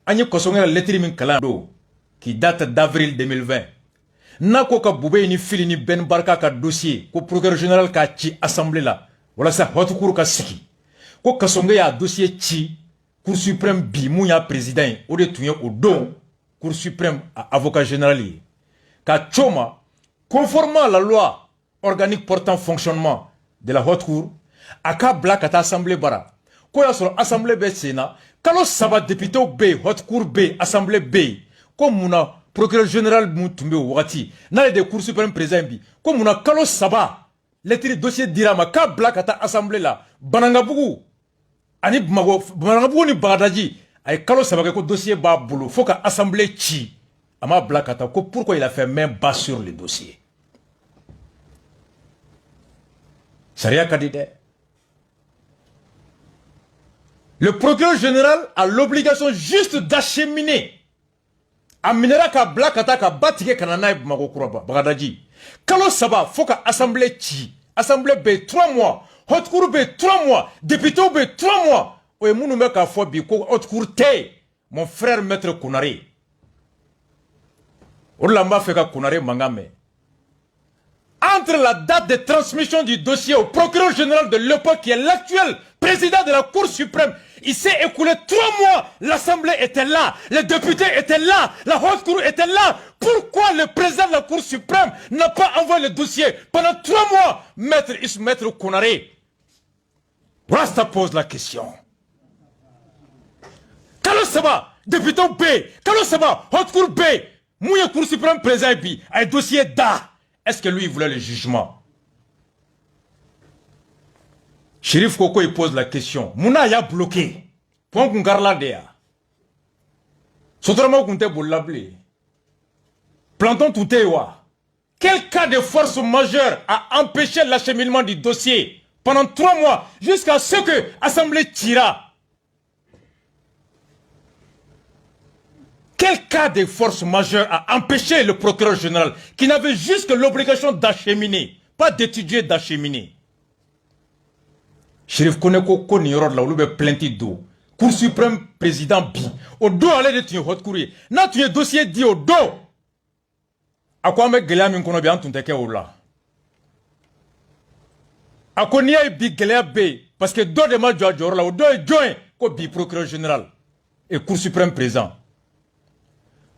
Anye kosonga lettre min kalando qui date d'avril 2020. Nako ka boube ni fili ni Ben Barka ka dossier ko procureur général ka ci assemblée la wala sa haute cour ka siki. Ko kasonga ya dossier ci Cour suprême bi mu ya président o de tunye o don Cour suprême à avocat général ka choma conformément à la loi organique portant fonctionnement de la haute cour aka black at assemblée bara ko ya sur assemblée be sénat kalo saba député be haute cour be assemblée be ko muna procureur général mu tumbe wati na de cour suprême président bi ko muna kalo saba lettre dossier dirama ka black at assemblée la banangabugu ani banangabugu ni bagadaji ay kalo saba ko dossier ba bulu faut que assemblée chi ama black at ko pourquoi il a fait main bas sur le dossier. Sharia Kadide. Le procureur général a l'obligation juste d'acheminer. Aminera ka black ataka batike kanana mago kuraba bagadaji. Kalo saba faut que assemblée chi. Assemblée be 3 mois. Haute cour be 3 mois. Député be 3 mois. Oye munu me ka fo bi ko haute cour te. Mon frère maître Kounari. Orlamba fait ka Kounari mangame. Entre la date de transmission du dossier au procureur général de l'époque, qui est l'actuel président de la Cour suprême, il s'est écoulé 3 mois. L'Assemblée était là, les députés étaient là, la Haute Cour était là. Pourquoi le président de la Cour suprême n'a pas envoyé le dossier pendant 3 mois? Maître Kounari. Rasta pose la question. Kalo Saba, député B, Kalo Saba, Haute Cour B, Mouya Cour suprême président B, un dossier d'A. Est-ce que lui il voulait le jugement? Chérif Koko il pose la question. Mouna ya bloqué. Point qu'on garde là derrière. Sotrama qu'on te boulabli. Planton tout est wa. Quel cas de force majeure a empêché l'acheminement du dossier pendant 3 mois jusqu'à ce que l'Assemblée tira? Quel cas de force majeure a empêché le procureur général qui n'avait juste l'obligation d'acheminer, pas d'étudier, d'acheminer? Chérif Koneko Koniro la oulube plainti do. Cour suprême président bi. Au dos allait de tuer haute courrier. N'a tué dossier dit au dos. A quoi me gelea min kono bi antunteke oula. A quoi n'y a bi gelea be. Parce que deux de mal joa la au dos est joint. Ko bi procureur général. Et cour suprême président.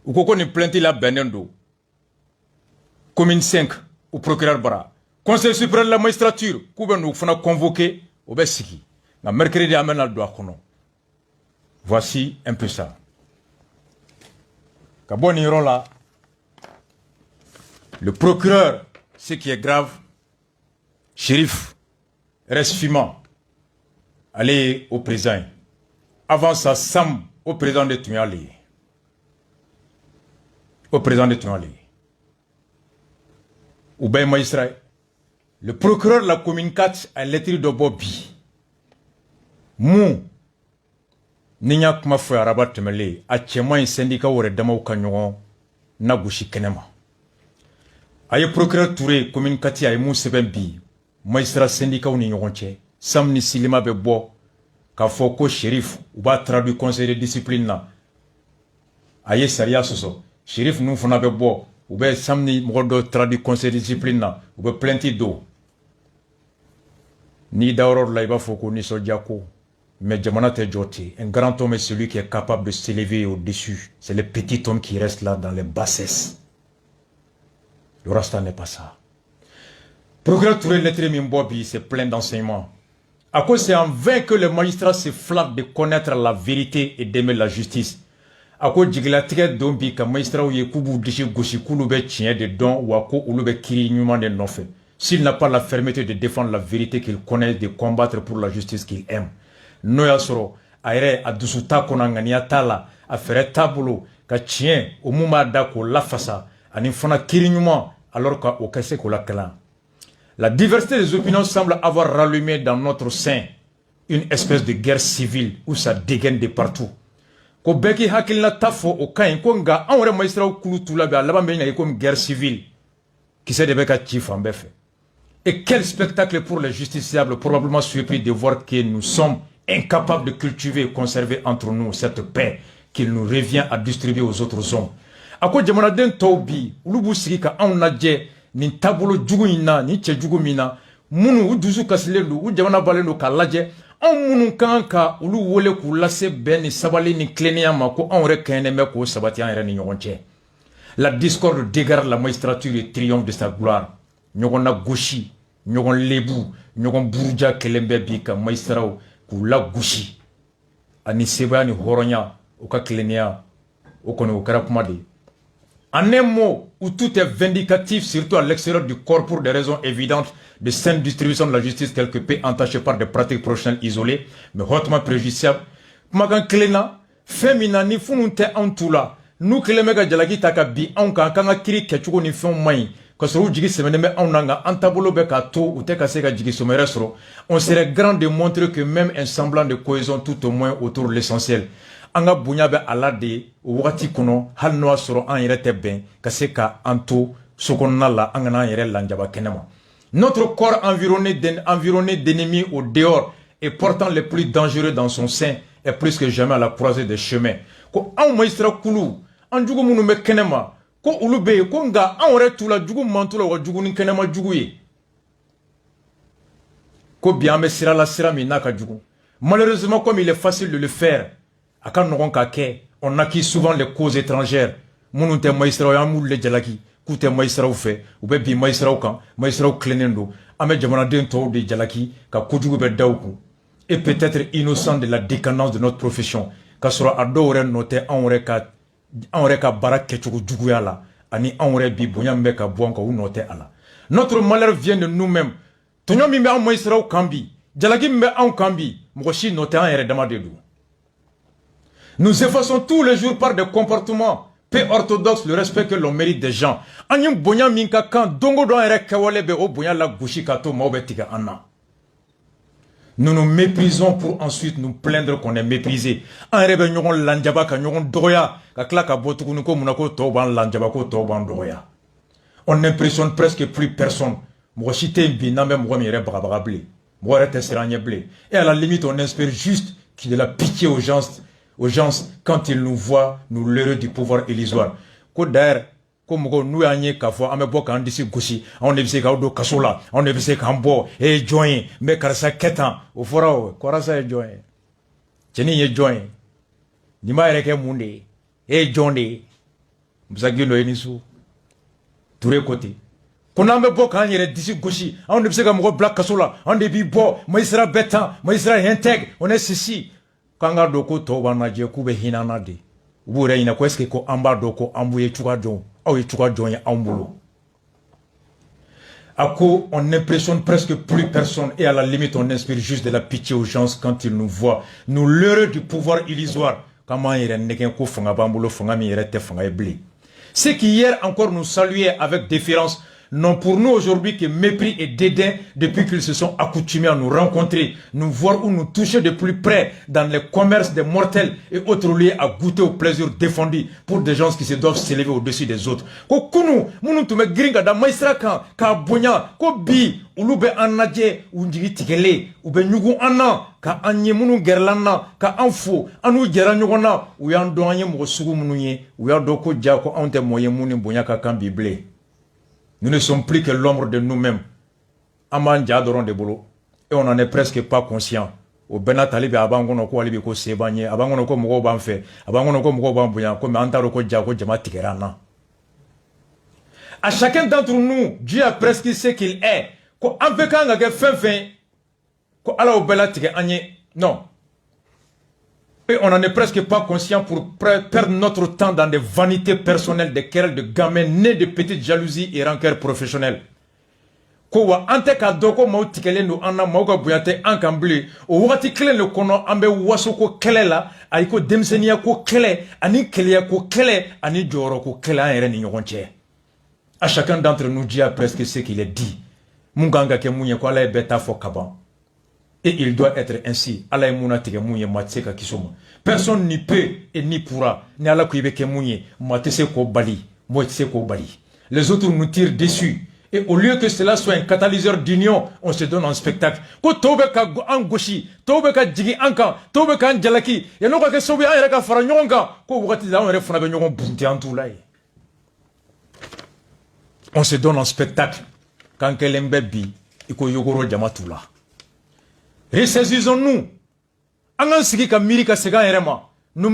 Ou qu'on est plainté la Benendo. Commune 5, au procureur Bara. Conseil suprême de la magistrature, qu'on a convoqué au Bessiki. La mercredi amène al doigt. Voici un peu ça. Kaboniro là. Le procureur, ce qui est grave, shérif, reste fumant. Allez au président. Avant ça, Sam au président de Tunyali. Au président de Tunali. Ou bien magistrat, le procureur de la commune 4 a lettre de Bobby. Mou, Ninya kuma fo arabat temele, a tchema un syndicat ou redama ou kanyon, na gouchi kenema. Aye procureur Touré, commune 4 a mou seben bi, magistrat syndicat ou n'ignoronche, sam ni silima bebo, ka foko shérif, ou ba traduit conseil de discipline na. Aye saria soso. Chérif nous fona be bo ou be samni modo traduit conseil de discipline na ou be plainti do ni daoror la iba foko ni soljako mais jamana te joti. Un grand homme est celui qui est capable de s'élever au-dessus. C'est le petit homme qui reste là dans les bassesses. Le rasta n'est pas ça. Procureur Touré lettre Mimbobi c'est plein d'enseignements. À cause c'est en vain que le magistrat se flatte de connaître la vérité et d'aimer la justice. Ako jigla tigɛ don bi ka magistraw ye k'u b'u disi gosi k'ulu bɛ tiɲɛ de dɔn wa ko olu bɛ kiri ɲuman de nɔfɛ. S'il n'a pas la fermeté de défendre la vérité qu'il connaît, de combattre pour la justice qu'il aime. N'o y'a sɔrɔ a yɛrɛ a dusu t'a kɔnɔ ŋaniya t'a la a fɛrɛ t'a bolo ka tiɲɛ o mun b'a da k'o lafasa ani fana kiri ɲuman alors qu'o ka se k'o lakalan. La diversité des opinions semble avoir rallumé dans notre sein une espèce de guerre civile où ça dégaine de partout. Ko beki hakilna tafo o kain ko nga anwre magistraw kulu tula be alaba be na comme guerre civile qui s'est débeka chief en befe. Et quel spectacle pour les justiciables probablement surpris de voir que nous sommes incapables de cultiver et conserver entre nous cette paix qu'il nous revient à distribuer aux autres zones. Ako jamanaden tawbi ulubu sigi ka anw lajɛ nin taabolo jugu in na nin cɛ jugu min na minnu u dusu kasilen don u jamana balen don k'a lajɛ anw minnu kan ka olu wele k'u lase bɛn ni sabali ni tilennenya ma ko anw yɛrɛ kɛɲɛnen bɛ k'o sabati an yɛrɛ ni ɲɔgɔn cɛ. La discorde dégarde la magistrature et triomphe de sa gloire. Ɲɔgɔn na gosi ɲɔgɔn lebu ɲɔgɔn buruja kɛlen bɛ bi ka magistraw k'u la gosi ani sebaya ni hɔrɔnya o ka tilennenya o kɔni o kɛra kuma de ye. En un mot, où tout est vindicatif, surtout à l'extérieur du corps pour des raisons évidentes de saine distribution de la justice quelque peu entachée par des pratiques professionnelles isolées, mais hautement préjudiciables. Magan Klena, Femina ni fununte antula, nous Klemega Jalagi Takabi, Anka, Kanga Kiri Ketchugo ni Fon Main, Kosoro Jigi Semeneme Ananga, Antabolo Bekato, ou Tekasega Jigi Someresro, on serait grand de montrer que même un semblant de cohésion tout au moins autour de l'essentiel. Anga bonya be ala de wakati kono hal no soro an yere te ben ka se ka anto sokonna la anga na yere lanjaba kenema. Notre corps environné d'ennemis au dehors et portant les plus dangereux dans son sein est plus que jamais à la croisée des chemins. Ko an maistra kulu an jugu munu me kenema ko ulube ko nga an re tula jugu mantula wa jugu ni kenema jugu ye. Ko bien me sira la sira mi naka jugu. Malheureusement comme il est facile de le faire, on acquit souvent les causes étrangères. Mounoute maïsra yamoul le jalaki, koute maïsra ou fait, ou bebi maïsra ou kan, maïsra ou klenendo, ame jamanaden to de jalaki, ka koudjou be daoukou. Et peut-être innocent de la décadence de notre profession, ka sera adore noté anre ka barak ketchou djougouya la, ani anre bi bonyambe ka buanka ou noté ala. Notre malheur vient de nous-mêmes. Tonyo mime an maïsra ou kambi, jalaki mbe an kambi, mwoshi noté an ere damadedou. Nous effaçons tous les jours par des comportements peu orthodoxes le respect que l'on mérite des gens. Anyum bonya minka kan dongo do ere kawale be o bonya la gushi kato maobe tiga anna. Nous nous méprisons pour ensuite nous plaindre qu'on est méprisé. En rebe nyogon landjaba ka nyogon doya ka klaka botuku ko munako toban landjaba ko toban doya. On n'impressionne presque plus personne. Mo chité bi na même mo mi re brabable. Mo re tesseranye blé. Et à la limite on espère juste qu'il y ait de la pitié aux gens quand ils nous voient, nous l'heureux du pouvoir illusoire. Ko d'ailleurs, comme nous avons kafo, ame bo kan disi gushi, on ne sait do kasola, on ne sait kan bo, et join, mais karasa ketan, au fora, korasa e join. Cheni ye join. Nima ereke munde, e joinde, msagi no enisu. Touré côté. Konambe bo kan yere disi gushi, on ne sait kan mo black kasola, on ne bi bo, maïsra betan, maïsra intègre, on est ceci. Kanga doko toba na je kube hinana de ubure ina ko eske ko amba doko ambuye chuka jon aw ye chuka jon ya ambulo ako on n'impressionne presque plus personne et à la limite on inspire juste de la pitié aux gens quand ils nous voient, nous l'heureux du pouvoir illusoire comment ire neken ko fanga bambulo fanga mi ire te fanga ebli. Ceux qui hier encore nous saluaient avec déférence n'ont pour nous aujourd'hui que mépris et dédain depuis qu'ils se sont accoutumés à nous rencontrer, nous voir ou nous toucher de plus près dans les commerces des mortels et autres lieux à goûter au plaisir défendu pour des gens qui se doivent s'élever au-dessus des autres. Ko kunu, munu tume gringa da maïsra kan, ka bonya, ko bi, ulube anadje, unjigi tikele, ube nyugu anna, ka anye munu gerlana, ka anfo, anu gera nyugona, uyando anye mwosugu mununye, uyando ko jako ante moye muni bonya ka kan bible. Nous ne sommes plus que l'ombre de nous-mêmes. Aman jadoron de bolo. Et on n'en est presque pas conscient. Au Bena Talibi abangono ko alibi ko sebanye, abangono ko mogo banfe, abangono ko mogo bambuya, comme antaro ko jako jama tikerana. À chacun d'entre nous, Dieu a presque ce qu'il est. Ko ampekanga ke fin, ko ala au Bela tike anye. Non. Et on n'en est presque pas conscient pour perdre notre temps dans des vanités personnelles, des querelles de gamins nés de petites jalousies et rancœurs professionnelles. Kowa ante ka doko mau tikele no anna mauka buyate ankambli o wakati kele no kono ambe waso ko kele la aiko demsenia ko kele ani kele ko kele ani joro ko kele an ere ni nyogonche. À chacun d'entre nous Dieu a presque ce qu'il est dit. Munganga ke munye ko ala beta fo kaban. Et il doit être ainsi. Personne n'y peut et n'y pourra. Les autres nous tirent dessus Et au lieu que cela soit un catalyseur d'union, on se donne en spectacle. Ko tobe ka an goshi, tobe ka jigi anka, tobe ka an jalaki. Ya no ka ke sobe an yɛrɛ ka fara ɲɔgɔn kan. Ko wagati la an yɛrɛ fana bɛ ɲɔgɔn bunte an t'u la ye. On se donne en spectacle. Quand kelen bɛ bi, iko yogoro jama t'u la. Ressaisissons-nous. An kan sigi ka miiri ka segin an yɛrɛ ma. Nous,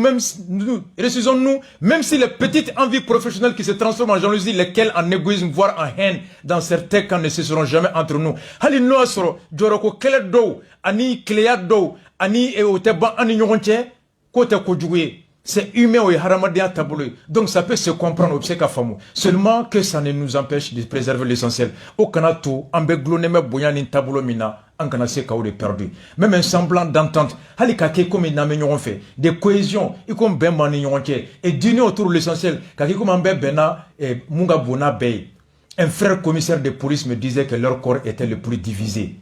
ressaisissons-nous, même si les petites envies professionnelles qui se transforment en jalousie, lesquelles en égoïsme, voire en haine, dans certains cas ne cesseront jamais entre nous. Hali no asoro, joroko kele do, ani kleya do, ani oteba ani nyonche, kote kojuye. C'est humain ou haramadea taboulé. Donc ça peut se comprendre au psychafamou. Seulement que ça ne nous empêche de préserver l'essentiel. Au Kanato, en begloneme boyan in taboulo mina, en kanase kaoulé perdu. Même un semblant d'entente, halikake comme une amignon fait, de cohésion, y comme ben manignon et d'union autour de l'essentiel, kaki comme ambe bena et munga bona bey. Un frère commissaire de police me disait que leur corps était le plus divisé.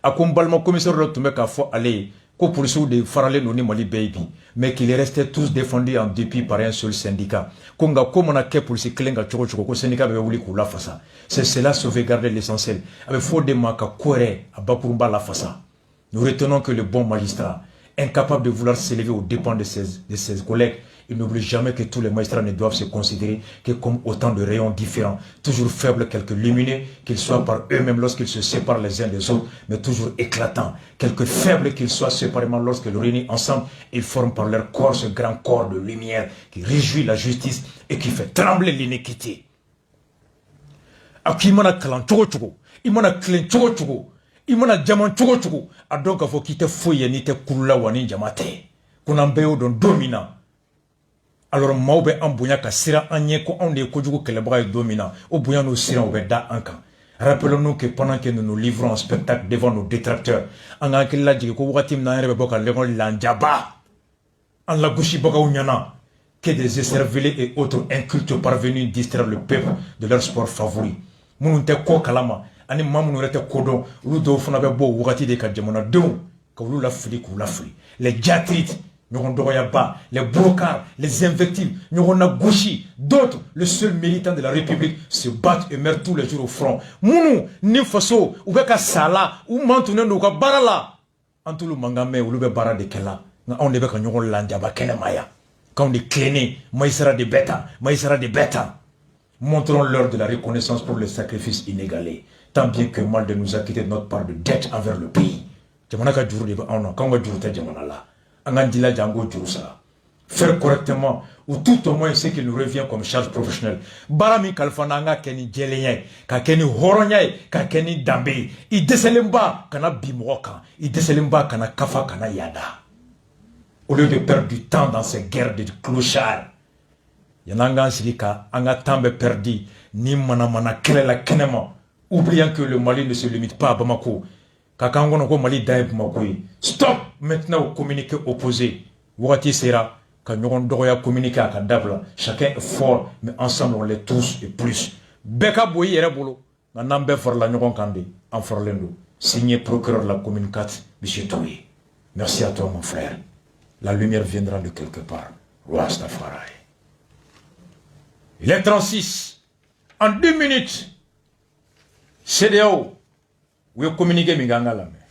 A combalma commissaire de Tumeka fo aller. Qu'au poursuit de Farale Noni Mali Baby, mais qu'ils restaient tous défendus en dépit par un seul syndicat. Konga comme on a qu'à pour ces clinga choko syndicat veut voulu la faça. C'est cela sauvegarder l'essentiel. Avec faux de maka kore à Bakurumba la faça. Nous retenons que le bon magistrat, incapable de vouloir s'élever aux dépens de ses collègues, il n'oublie jamais que tous les magistrats ne doivent se considérer que comme autant de rayons différents, toujours faibles, quelques lumineux, qu'ils soient par eux-mêmes lorsqu'ils se séparent les uns des autres, mais toujours éclatants, quelques faibles qu'ils soient séparément lorsqu'ils réunissent ensemble, ils forment par leur corps ce grand corps de lumière qui réjouit la justice et qui fait trembler l'iniquité. Akimana kalan chogo chogo, imana klen chogo chogo, imana jaman chogo chogo, adonk afo kite fouye ni te kula wani jamate, kunambeo don domina. Alors maube en bonya ka sira anye ko on de kojugo kelebra et domina au bonya no sira obeda ankan. Rappelons-nous que pendant que nous nous livrons en spectacle devant nos détracteurs, en akilla jige ko wati na rebe boka legon lanjaba en la gouchi boka unyana que des écervelés et autres incultes parvenus distraire le peuple de leur sport favori. Mununte ko kalama ani mamunu rete kodo lu do funa be bo wati de ka jamana do ka lu la fili ku la fili les diatrites. Les brocards, les invectives, d'autres, le seul militant de la République, se battent et meurent tous les jours au front. Mounou, ni faso, ou beka sala, ou mantounen ou ka barala. Antoulou mangame ou lube bara de kela. On ne beka nyon landjaba kene maya. Quand on est cléné, maïsera de bêta, maïsera de bêta. Montrons-leur de la reconnaissance pour le sacrifice inégalé. Tant bien que mal de nous acquitter de notre part de dette envers le pays. Jamanaka djuru de ba on quand on djuru te jamanala. Faire correctement ou tout au moins ce qui nous revient comme charge professionnelle. Barami kalfananga keni djeleyen, ka keni horonyaye, ka keni dambe. I deselemba kana bimoka, i deselemba kana kafa kana yada. Au lieu de perdre du temps dans ces guerres de clochards, yananga sirika, anga tambe perdu, ni mana kelela kenema, oubliant que le Mali ne se limite pas à Bamako. Stop maintenant au communiqué opposé. Wati sera quand nous devons communiquer à Kadabla. Chacun est fort, mais ensemble on l'est tous et plus. Beka Boyi Erebolo, Nanambe Forla Nyoron Kande, en Forlendo, signé procureur de la commune 4, M. Touye. Merci à toi mon frère. La lumière viendra de quelque part. Rastafari. Il est 36. En 2 minutes, CDAO. Vous communiquez, mais